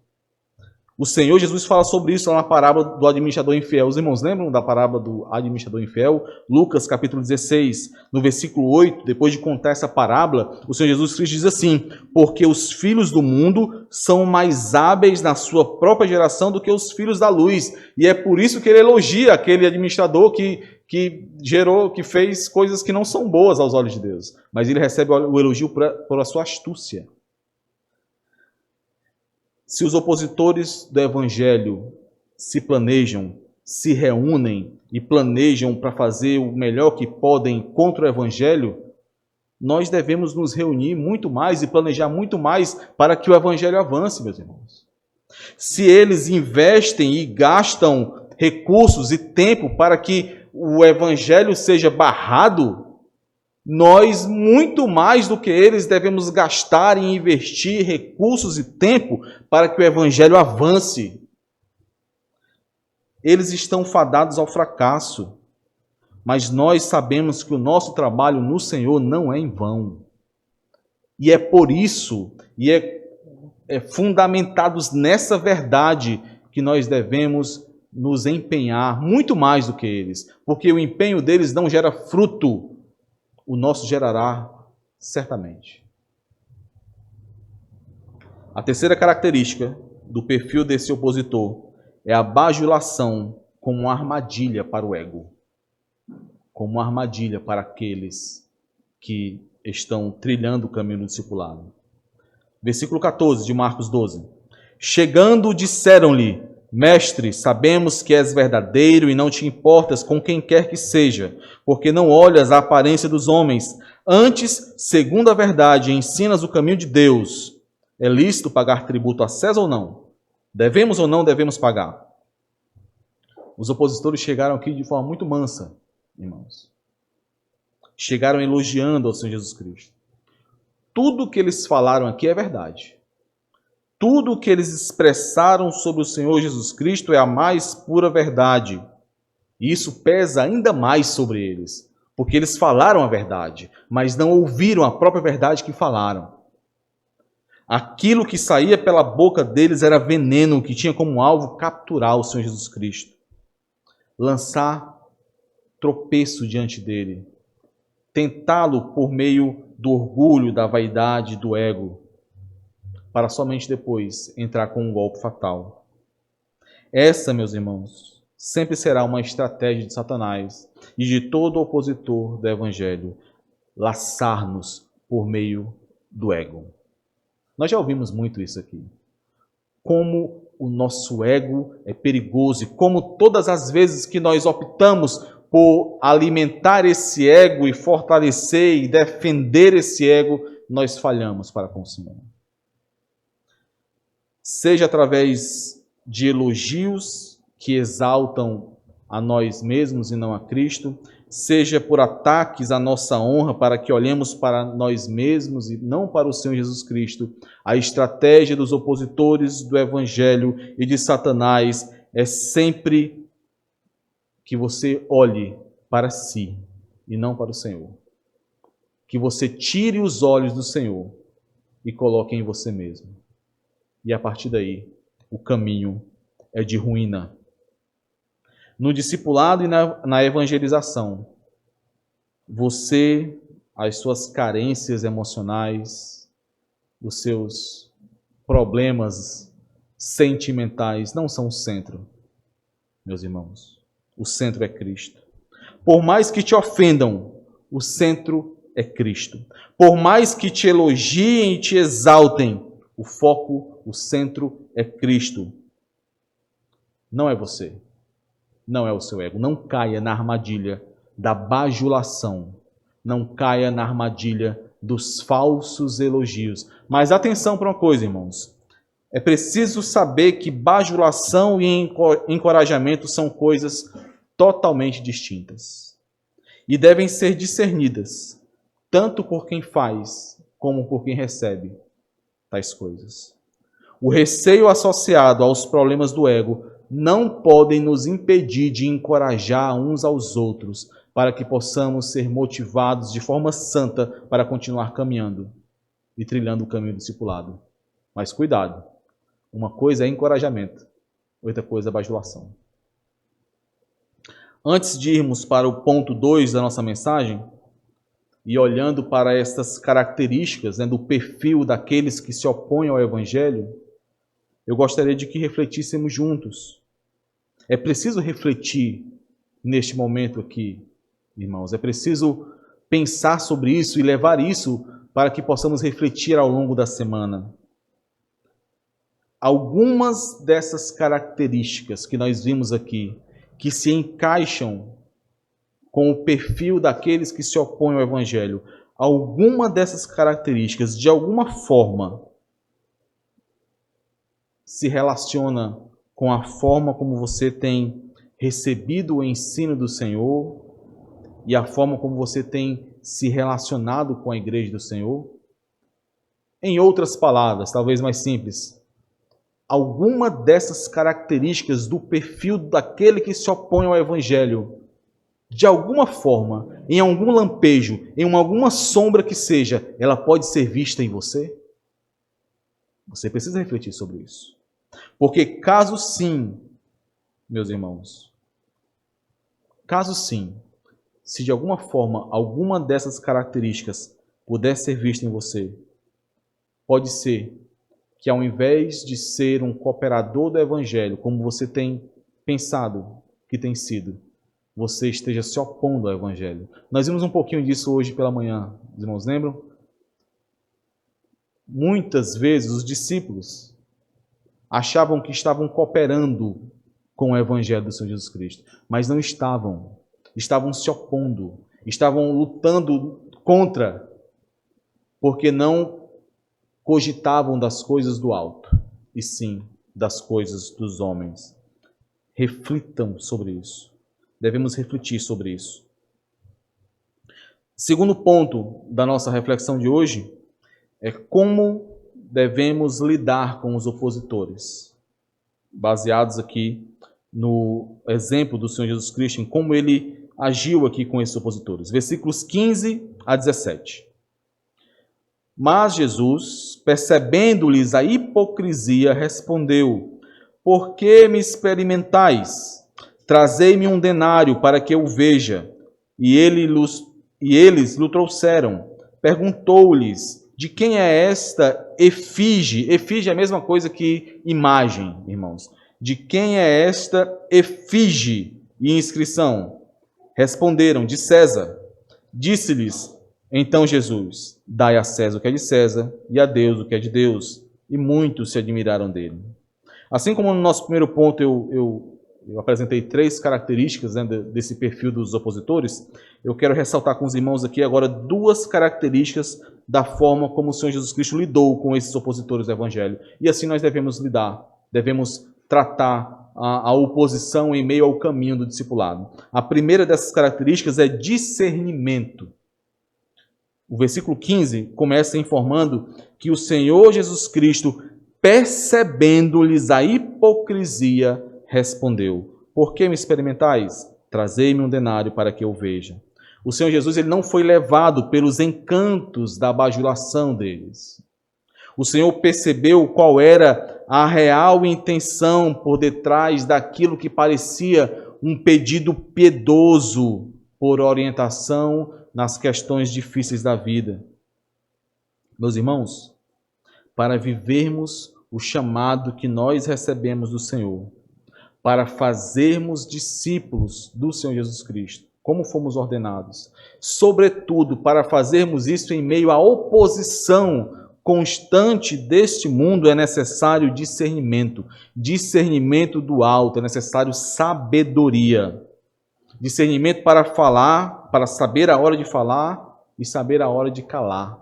O Senhor Jesus fala sobre isso lá na parábola do administrador infiel. Os irmãos lembram da parábola do administrador infiel? Lucas capítulo 16, no versículo 8, depois de contar essa parábola, o Senhor Jesus Cristo diz assim: porque os filhos do mundo são mais hábeis na sua própria geração do que os filhos da luz. E é por isso que ele elogia aquele administrador que fez coisas que não são boas aos olhos de Deus. Mas ele recebe o elogio por a sua astúcia. Se os opositores do Evangelho se planejam, se reúnem e planejam para fazer o melhor que podem contra o Evangelho, nós devemos nos reunir muito mais e planejar muito mais para que o Evangelho avance, meus irmãos. Se eles investem e gastam recursos e tempo para que o Evangelho seja barrado, nós, muito mais do que eles, devemos gastar e investir recursos e tempo para que o Evangelho avance. Eles estão fadados ao fracasso, mas nós sabemos que o nosso trabalho no Senhor não é em vão. E é por isso, e é fundamentados nessa verdade, que nós devemos nos empenhar muito mais do que eles, porque o empenho deles não gera fruto, o nosso gerará certamente. A terceira característica do perfil desse opositor é a bajulação como uma armadilha para o ego, como uma armadilha para aqueles que estão trilhando o caminho do discipulado. Versículo 14 de Marcos 12. Chegando, disseram-lhe: Mestre, sabemos que és verdadeiro e não te importas com quem quer que seja, porque não olhas a aparência dos homens. Antes, segundo a verdade, ensinas o caminho de Deus. É lícito pagar tributo a César ou não? Devemos ou não devemos pagar? Os opositores chegaram aqui de forma muito mansa, irmãos. Chegaram elogiando ao Senhor Jesus Cristo. Tudo que eles falaram aqui é verdade. Tudo que eles expressaram sobre o Senhor Jesus Cristo é a mais pura verdade. E isso pesa ainda mais sobre eles, porque eles falaram a verdade, mas não ouviram a própria verdade que falaram. Aquilo que saía pela boca deles era veneno que tinha como alvo capturar o Senhor Jesus Cristo, lançar tropeço diante dele, tentá-lo por meio do orgulho, da vaidade, do ego, para somente depois entrar com um golpe fatal. Essa, meus irmãos, sempre será uma estratégia de Satanás e de todo opositor do Evangelho, laçar-nos por meio do ego. Nós já ouvimos muito isso aqui. Como o nosso ego é perigoso e como todas as vezes que nós optamos por alimentar esse ego e fortalecer e defender esse ego, nós falhamos para com o Senhor. Seja através de elogios que exaltam a nós mesmos e não a Cristo, seja por ataques à nossa honra para que olhemos para nós mesmos e não para o Senhor Jesus Cristo. A estratégia dos opositores do Evangelho e de Satanás é sempre que você olhe para si e não para o Senhor. Que você tire os olhos do Senhor e coloque em você mesmo. E a partir daí, o caminho é de ruína. No discipulado e na evangelização, você, as suas carências emocionais, os seus problemas sentimentais não são o centro, meus irmãos. O centro é Cristo. Por mais que te ofendam, o centro é Cristo. Por mais que te elogiem e te exaltem, o foco, o centro é Cristo. Não é você. Não é o seu ego. Não caia na armadilha da bajulação. Não caia na armadilha dos falsos elogios. Mas atenção para uma coisa, irmãos. É preciso saber que bajulação e encorajamento são coisas totalmente distintas. E devem ser discernidas, tanto por quem faz, como por quem recebe tais coisas. O receio associado aos problemas do ego não podem nos impedir de encorajar uns aos outros para que possamos ser motivados de forma santa para continuar caminhando e trilhando o caminho do discipulado. Mas cuidado, uma coisa é encorajamento, outra coisa é bajulação. Antes de irmos para o ponto 2 da nossa mensagem, e olhando para essas características, do perfil daqueles que se opõem ao Evangelho, eu gostaria de que refletíssemos juntos. É preciso refletir neste momento aqui, irmãos. É preciso pensar sobre isso e levar isso para que possamos refletir ao longo da semana. Algumas dessas características que nós vimos aqui que se encaixam com o perfil daqueles que se opõem ao Evangelho, alguma dessas características, de alguma forma, se relaciona com a forma como você tem recebido o ensino do Senhor e a forma como você tem se relacionado com a igreja do Senhor? Em outras palavras, talvez mais simples, alguma dessas características do perfil daquele que se opõe ao Evangelho, de alguma forma, em algum lampejo, em alguma sombra que seja, ela pode ser vista em você? Você precisa refletir sobre isso. Porque caso sim, meus irmãos, caso sim, se de alguma forma alguma dessas características puder ser vista em você, pode ser que ao invés de ser um cooperador do Evangelho, como você tem pensado que tem sido, você esteja se opondo ao Evangelho. Nós vimos um pouquinho disso hoje pela manhã, os irmãos lembram? Muitas vezes os discípulos achavam que estavam cooperando com o Evangelho do Senhor Jesus Cristo, mas não estavam. Estavam se opondo, estavam lutando contra, porque não cogitavam das coisas do alto, e sim das coisas dos homens. Reflitam sobre isso. Devemos refletir sobre isso. Segundo ponto da nossa reflexão de hoje é como devemos lidar com os opositores, baseados aqui no exemplo do Senhor Jesus Cristo, em como ele agiu aqui com esses opositores. Versículos 15 a 17. Mas Jesus, percebendo-lhes a hipocrisia, respondeu: Por que me experimentais? Trazei-me um denário para que eu veja. E eles lhe trouxeram. Perguntou-lhes: De quem é esta efígie? Efígie é a mesma coisa que imagem, irmãos. De quem é esta efígie e inscrição? Responderam: De César. Disse-lhes então Jesus: Dai a César o que é de César e a Deus o que é de Deus. E muitos se admiraram dele. Assim como no nosso primeiro ponto eu apresentei 3 características, né, desse perfil dos opositores, eu quero ressaltar com os irmãos aqui agora 2 características da forma como o Senhor Jesus Cristo lidou com esses opositores do Evangelho. E assim nós devemos lidar, devemos tratar a oposição em meio ao caminho do discipulado. A primeira dessas características é discernimento. O versículo 15 começa informando que o Senhor Jesus Cristo, percebendo-lhes a hipocrisia, respondeu: Por que me experimentais? Trazei-me um denário para que eu veja. O Senhor Jesus ele não foi levado pelos encantos da bajulação deles. O Senhor percebeu qual era a real intenção por detrás daquilo que parecia um pedido piedoso por orientação nas questões difíceis da vida. Meus irmãos, para vivermos o chamado que nós recebemos do Senhor, para fazermos discípulos do Senhor Jesus Cristo, como fomos ordenados, sobretudo para fazermos isso em meio à oposição constante deste mundo, é necessário discernimento, discernimento do alto, é necessário sabedoria, discernimento para falar, para saber a hora de falar e saber a hora de calar,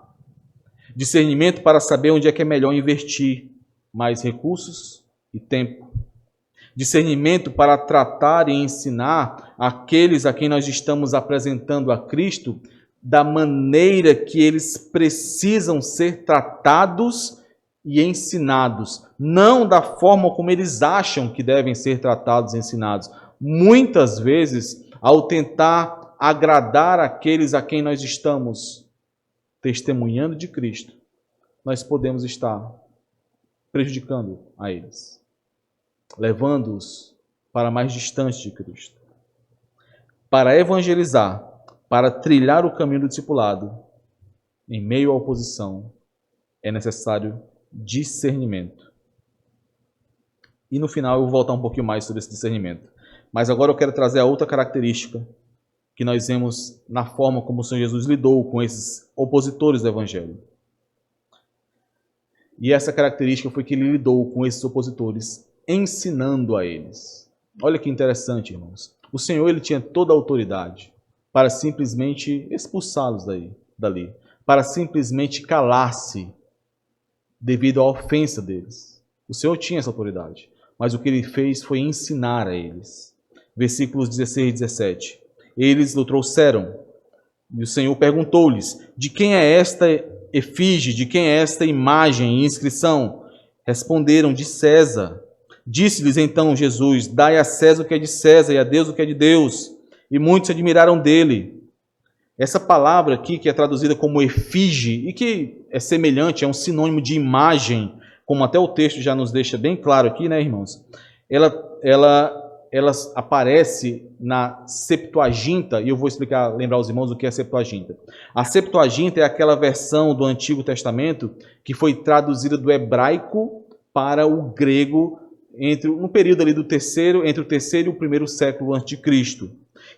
discernimento para saber onde é que é melhor investir mais recursos e tempo, discernimento para tratar e ensinar aqueles a quem nós estamos apresentando a Cristo da maneira que eles precisam ser tratados e ensinados, não da forma como eles acham que devem ser tratados e ensinados. Muitas vezes, ao tentar agradar aqueles a quem nós estamos testemunhando de Cristo, nós podemos estar prejudicando a eles, levando-os para mais distante de Cristo. Para evangelizar, para trilhar o caminho do discipulado, em meio à oposição, é necessário discernimento. E no final eu vou voltar um pouquinho mais sobre esse discernimento. Mas agora eu quero trazer a outra característica que nós vemos na forma como o Senhor Jesus lidou com esses opositores do Evangelho. E essa característica foi que ele lidou com esses opositores, ensinando a eles. Olha que interessante, irmãos. O Senhor ele tinha toda a autoridade para simplesmente expulsá-los dali, para simplesmente calar-se devido à ofensa deles. O Senhor tinha essa autoridade, mas o que ele fez foi ensinar a eles. Versículos 16 e 17. Eles o trouxeram, e o Senhor perguntou-lhes: de quem é esta efígie, de quem é esta imagem e inscrição? Responderam: de César. Disse-lhes então Jesus: dai a César o que é de César e a Deus o que é de Deus. E muitos se admiraram dele. Essa palavra aqui, que é traduzida como efígie, e que é semelhante, é um sinônimo de imagem, como até o texto já nos deixa bem claro aqui, né, irmãos? Ela aparece na Septuaginta, e eu vou explicar, lembrar os irmãos o que é a Septuaginta. A Septuaginta é aquela versão do Antigo Testamento que foi traduzida do hebraico para o grego no período ali entre o terceiro e o primeiro século antes de Cristo.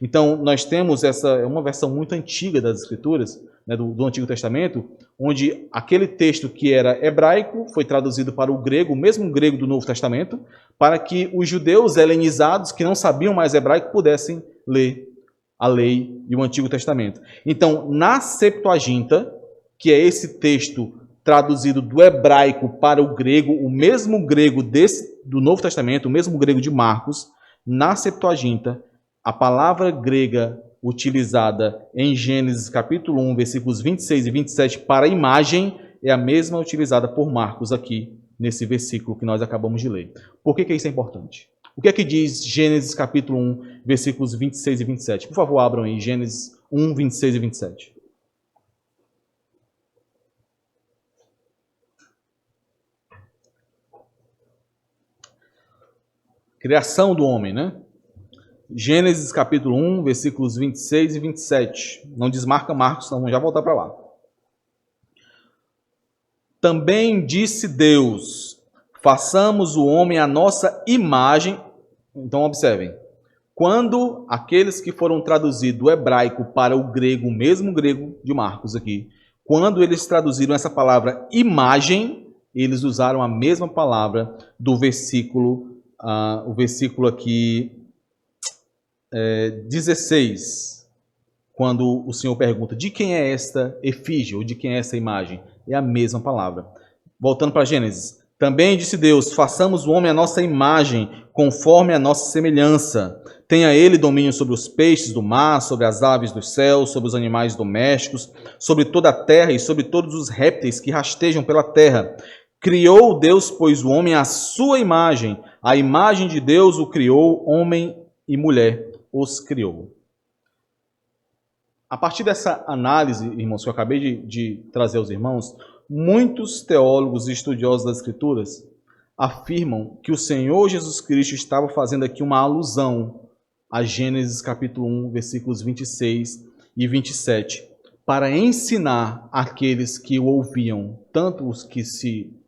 Então, nós temos uma versão muito antiga das Escrituras, né, do Antigo Testamento, onde aquele texto que era hebraico foi traduzido para o grego, o mesmo grego do Novo Testamento, para que os judeus helenizados, que não sabiam mais hebraico, pudessem ler a lei e o Antigo Testamento. Então, na Septuaginta, que é esse texto traduzido do hebraico para o grego, o mesmo grego do Novo Testamento, o mesmo grego de Marcos, na Septuaginta, a palavra grega utilizada em Gênesis capítulo 1, versículos 26 e 27 para imagem é a mesma utilizada por Marcos aqui, nesse versículo que nós acabamos de ler. Por que isso é importante? O que é que diz Gênesis capítulo 1, versículos 26 e 27? Por favor, abram aí Gênesis 1, 26 e 27. Criação do homem, né? Gênesis capítulo 1, versículos 26 e 27. Não desmarca Marcos, senão vamos já voltar para lá. Também disse Deus: façamos o homem à nossa imagem. Então, observem. Quando aqueles que foram traduzidos do hebraico para o grego, o mesmo grego de Marcos aqui, quando eles traduziram essa palavra imagem, eles usaram a mesma palavra do versículo, o versículo aqui 16, quando o Senhor pergunta de quem é esta efígie ou de quem é essa imagem, é a mesma palavra. Voltando para Gênesis, também disse Deus: façamos o homem à nossa imagem, conforme a nossa semelhança. Tenha ele domínio sobre os peixes do mar, sobre as aves dos céus, sobre os animais domésticos, sobre toda a terra e sobre todos os répteis que rastejam pela terra. Criou Deus, pois, o homem à sua imagem. A imagem de Deus o criou, homem e mulher os criou. A partir dessa análise, irmãos, que eu acabei de trazer aos irmãos, muitos teólogos e estudiosos das Escrituras afirmam que o Senhor Jesus Cristo estava fazendo aqui uma alusão a Gênesis capítulo 1, versículos 26 e 27, para ensinar aqueles que o ouviam, tanto os que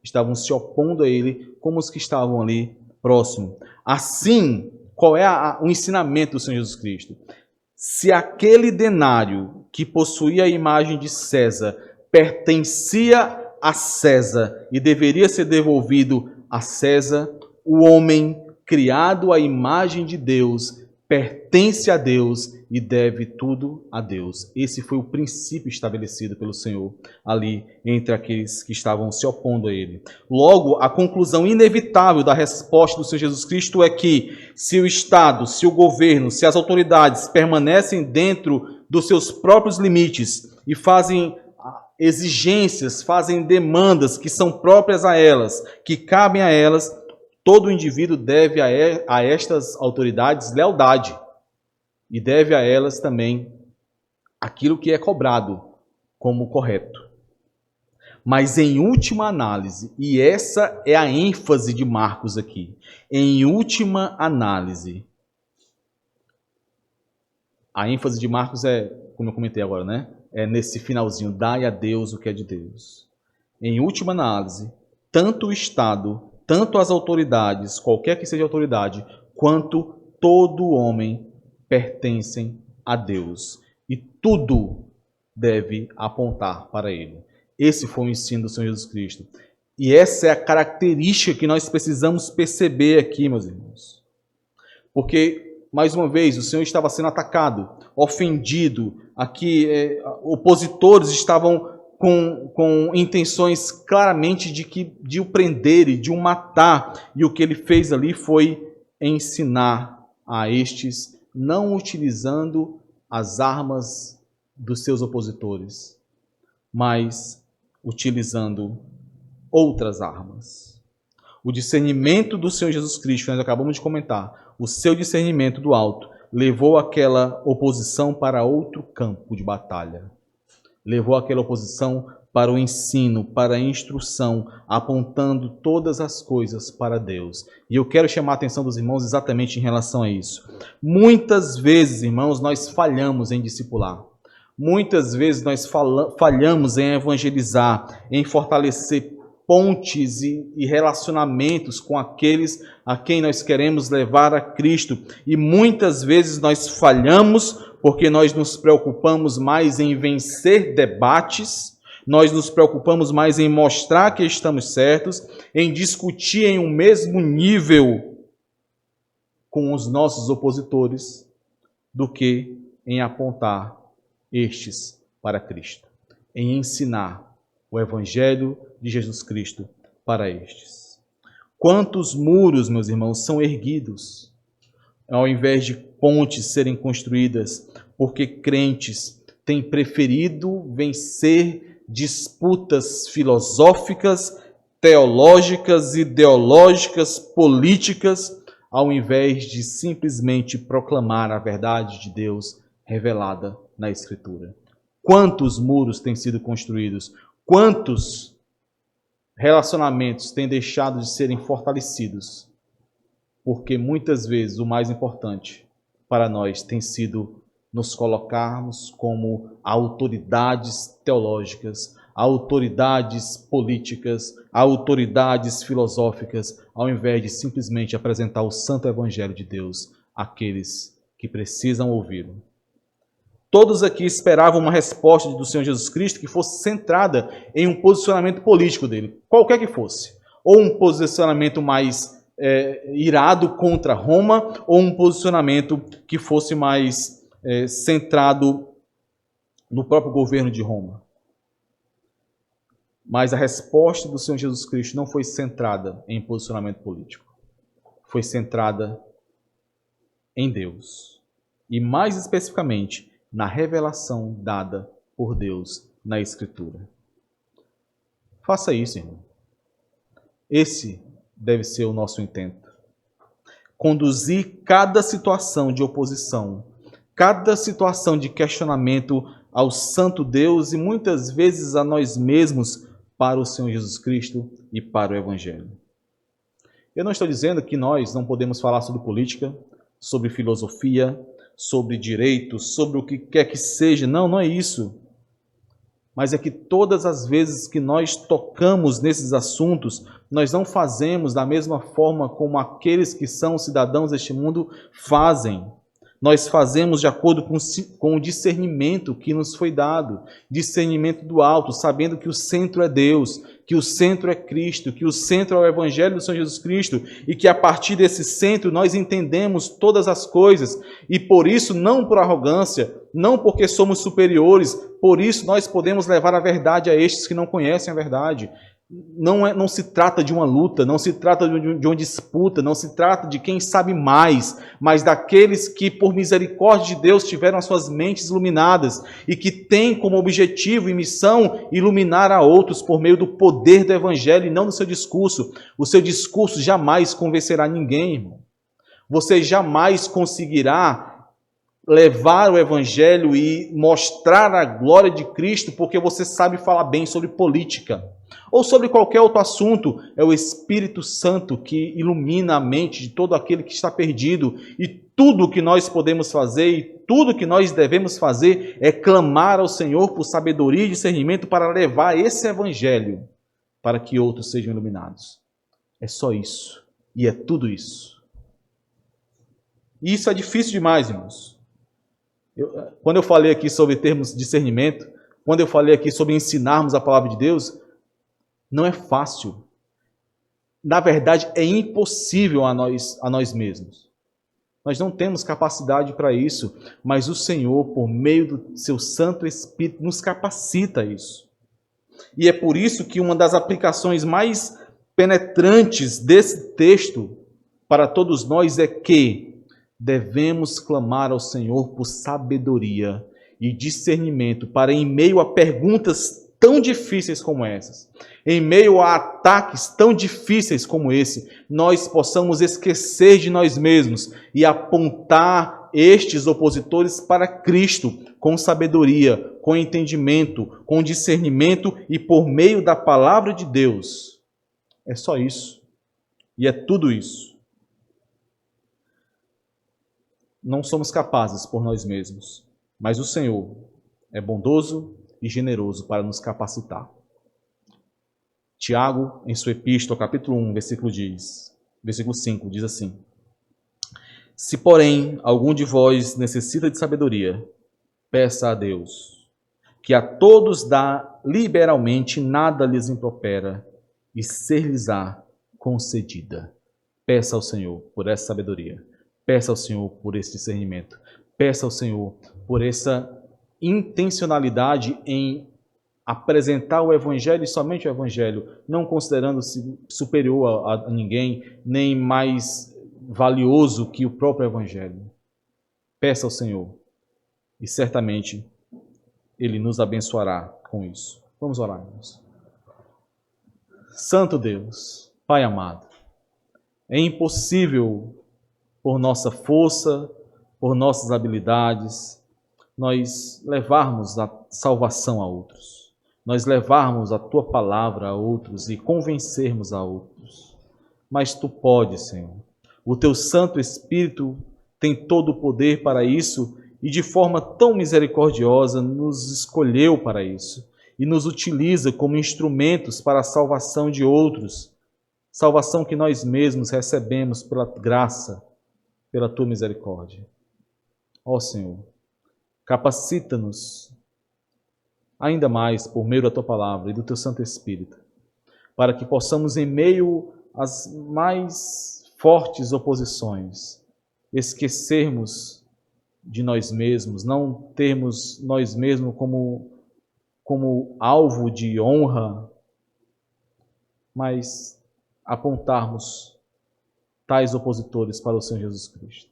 estavam se opondo a ele, como os que estavam ali próximo. Assim, qual é o ensinamento do Senhor Jesus Cristo? Se aquele denário que possuía a imagem de César pertencia a César e deveria ser devolvido a César, o homem criado à imagem de Deus pertence a Deus e deve tudo a Deus. Esse foi o princípio estabelecido pelo Senhor ali entre aqueles que estavam se opondo a ele. Logo, a conclusão inevitável da resposta do Senhor Jesus Cristo é que se o Estado, se o governo, se as autoridades permanecem dentro dos seus próprios limites e fazem exigências, fazem demandas que são próprias a elas, que cabem a elas, todo indivíduo deve a estas autoridades lealdade e deve a elas também aquilo que é cobrado como correto. Mas em última análise, e essa é a ênfase de Marcos aqui, em última análise, a ênfase de Marcos é, como eu comentei agora, né? É nesse finalzinho, dai a Deus o que é de Deus. Em última análise, tanto o Estado, tanto as autoridades, qualquer que seja a autoridade, quanto todo homem pertencem a Deus. E tudo deve apontar para Ele. Esse foi o ensino do Senhor Jesus Cristo. E essa é a característica que nós precisamos perceber aqui, meus irmãos. Porque, mais uma vez, o Senhor estava sendo atacado, ofendido. Aqui, opositores estavam com intenções claramente de o prender e de o matar. E o que ele fez ali foi ensinar a estes, não utilizando as armas dos seus opositores, mas utilizando outras armas. O discernimento do Senhor Jesus Cristo, que nós acabamos de comentar, o seu discernimento do alto, levou aquela oposição para outro campo de batalha. Levou aquela oposição para o ensino, para a instrução, apontando todas as coisas para Deus. E eu quero chamar a atenção dos irmãos exatamente em relação a isso. Muitas vezes, irmãos, nós falhamos em discipular. Muitas vezes nós falhamos em evangelizar, em fortalecer pontes e relacionamentos com aqueles a quem nós queremos levar a Cristo. E muitas vezes nós falhamos porque nós nos preocupamos mais em vencer debates, nós nos preocupamos mais em mostrar que estamos certos, em discutir em um mesmo nível com os nossos opositores, do que em apontar estes para Cristo, em ensinar o Evangelho de Jesus Cristo para estes. Quantos muros, meus irmãos, são erguidos, ao invés de pontes serem construídas, porque crentes têm preferido vencer disputas filosóficas, teológicas, ideológicas, políticas, ao invés de simplesmente proclamar a verdade de Deus revelada na Escritura. Quantos muros têm sido construídos? Quantos relacionamentos têm deixado de serem fortalecidos? Porque muitas vezes o mais importante para nós tem sido nos colocarmos como autoridades teológicas, autoridades políticas, autoridades filosóficas, ao invés de simplesmente apresentar o santo evangelho de Deus àqueles que precisam ouvi-lo. Todos aqui esperavam uma resposta do Senhor Jesus Cristo que fosse centrada em um posicionamento político dele, qualquer que fosse. Ou um posicionamento mais irado contra Roma, ou um posicionamento que fosse mais centrado no próprio governo de Roma. Mas a resposta do Senhor Jesus Cristo não foi centrada em posicionamento político. Foi centrada em Deus. E mais especificamente, na revelação dada por Deus na Escritura. Faça isso, irmão. Esse deve ser o nosso intento. Conduzir cada situação de oposição, cada situação de questionamento ao santo Deus e muitas vezes a nós mesmos para o Senhor Jesus Cristo e para o Evangelho. Eu não estou dizendo que nós não podemos falar sobre política, sobre filosofia, sobre direitos, sobre o que quer que seja. Não, não é isso. Mas é que todas as vezes que nós tocamos nesses assuntos, nós não fazemos da mesma forma como aqueles que são cidadãos deste mundo fazem. Nós fazemos de acordo com o discernimento que nos foi dado, discernimento do alto, sabendo que o centro é Deus, que o centro é Cristo, que o centro é o Evangelho do Senhor Jesus Cristo e que a partir desse centro nós entendemos todas as coisas e por isso, não por arrogância, não porque somos superiores, por isso nós podemos levar a verdade a estes que não conhecem a verdade. Não se trata de uma luta, não se trata de uma disputa, não se trata de quem sabe mais, mas daqueles que, por misericórdia de Deus, tiveram as suas mentes iluminadas e que têm como objetivo e missão iluminar a outros por meio do poder do Evangelho e não do seu discurso. O seu discurso jamais convencerá ninguém, irmão. Você jamais conseguirá levar o Evangelho e mostrar a glória de Cristo porque você sabe falar bem sobre política. Ou sobre qualquer outro assunto, é o Espírito Santo que ilumina a mente de todo aquele que está perdido. E tudo o que nós podemos fazer e tudo o que nós devemos fazer é clamar ao Senhor por sabedoria e discernimento para levar esse Evangelho para que outros sejam iluminados. É só isso. E é tudo isso. E isso é difícil demais, irmãos. Quando eu falei aqui sobre termos discernimento, quando eu falei aqui sobre ensinarmos a palavra de Deus, não é fácil. Na verdade, é impossível a nós mesmos. Nós não temos capacidade para isso, mas o Senhor, por meio do seu Santo Espírito, nos capacita a isso. E é por isso que uma das aplicações mais penetrantes desse texto para todos nós é que devemos clamar ao Senhor por sabedoria e discernimento para, em meio a perguntas tão difíceis como essas, em meio a ataques tão difíceis como esse, nós possamos esquecer de nós mesmos e apontar estes opositores para Cristo com sabedoria, com entendimento, com discernimento e por meio da palavra de Deus. É só isso. E é tudo isso. Não somos capazes por nós mesmos, mas o Senhor é bondoso e generoso para nos capacitar. Tiago, em sua epístola, capítulo 1, versículo 5, diz assim: Se, porém, algum de vós necessita de sabedoria, peça a Deus, que a todos dá liberalmente, nada lhes impropera, e ser-lhes-á concedida. Peça ao Senhor por essa sabedoria. Peça ao Senhor por esse discernimento. Peça ao Senhor por essa intencionalidade em apresentar o Evangelho e somente o Evangelho, não considerando-se superior a ninguém, nem mais valioso que o próprio Evangelho. Peça ao Senhor e certamente Ele nos abençoará com isso. Vamos orar, irmãos. Santo Deus, Pai amado, é impossível por nossa força, por nossas habilidades, nós levarmos a salvação a outros, nós levarmos a Tua palavra a outros e convencermos a outros. Mas Tu podes, Senhor. O Teu Santo Espírito tem todo o poder para isso e de forma tão misericordiosa nos escolheu para isso e nos utiliza como instrumentos para a salvação de outros, salvação que nós mesmos recebemos pela graça, pela Tua misericórdia. Ó Senhor, capacita-nos ainda mais por meio da Tua palavra e do Teu Santo Espírito, para que possamos, em meio às mais fortes oposições, esquecermos de nós mesmos, não termos nós mesmos como alvo de honra, mas apontarmos tais opositores para o Senhor Jesus Cristo.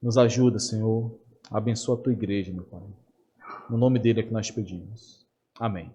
Nos ajuda, Senhor, abençoa a Tua igreja, meu Pai. No nome dele é que nós pedimos. Amém.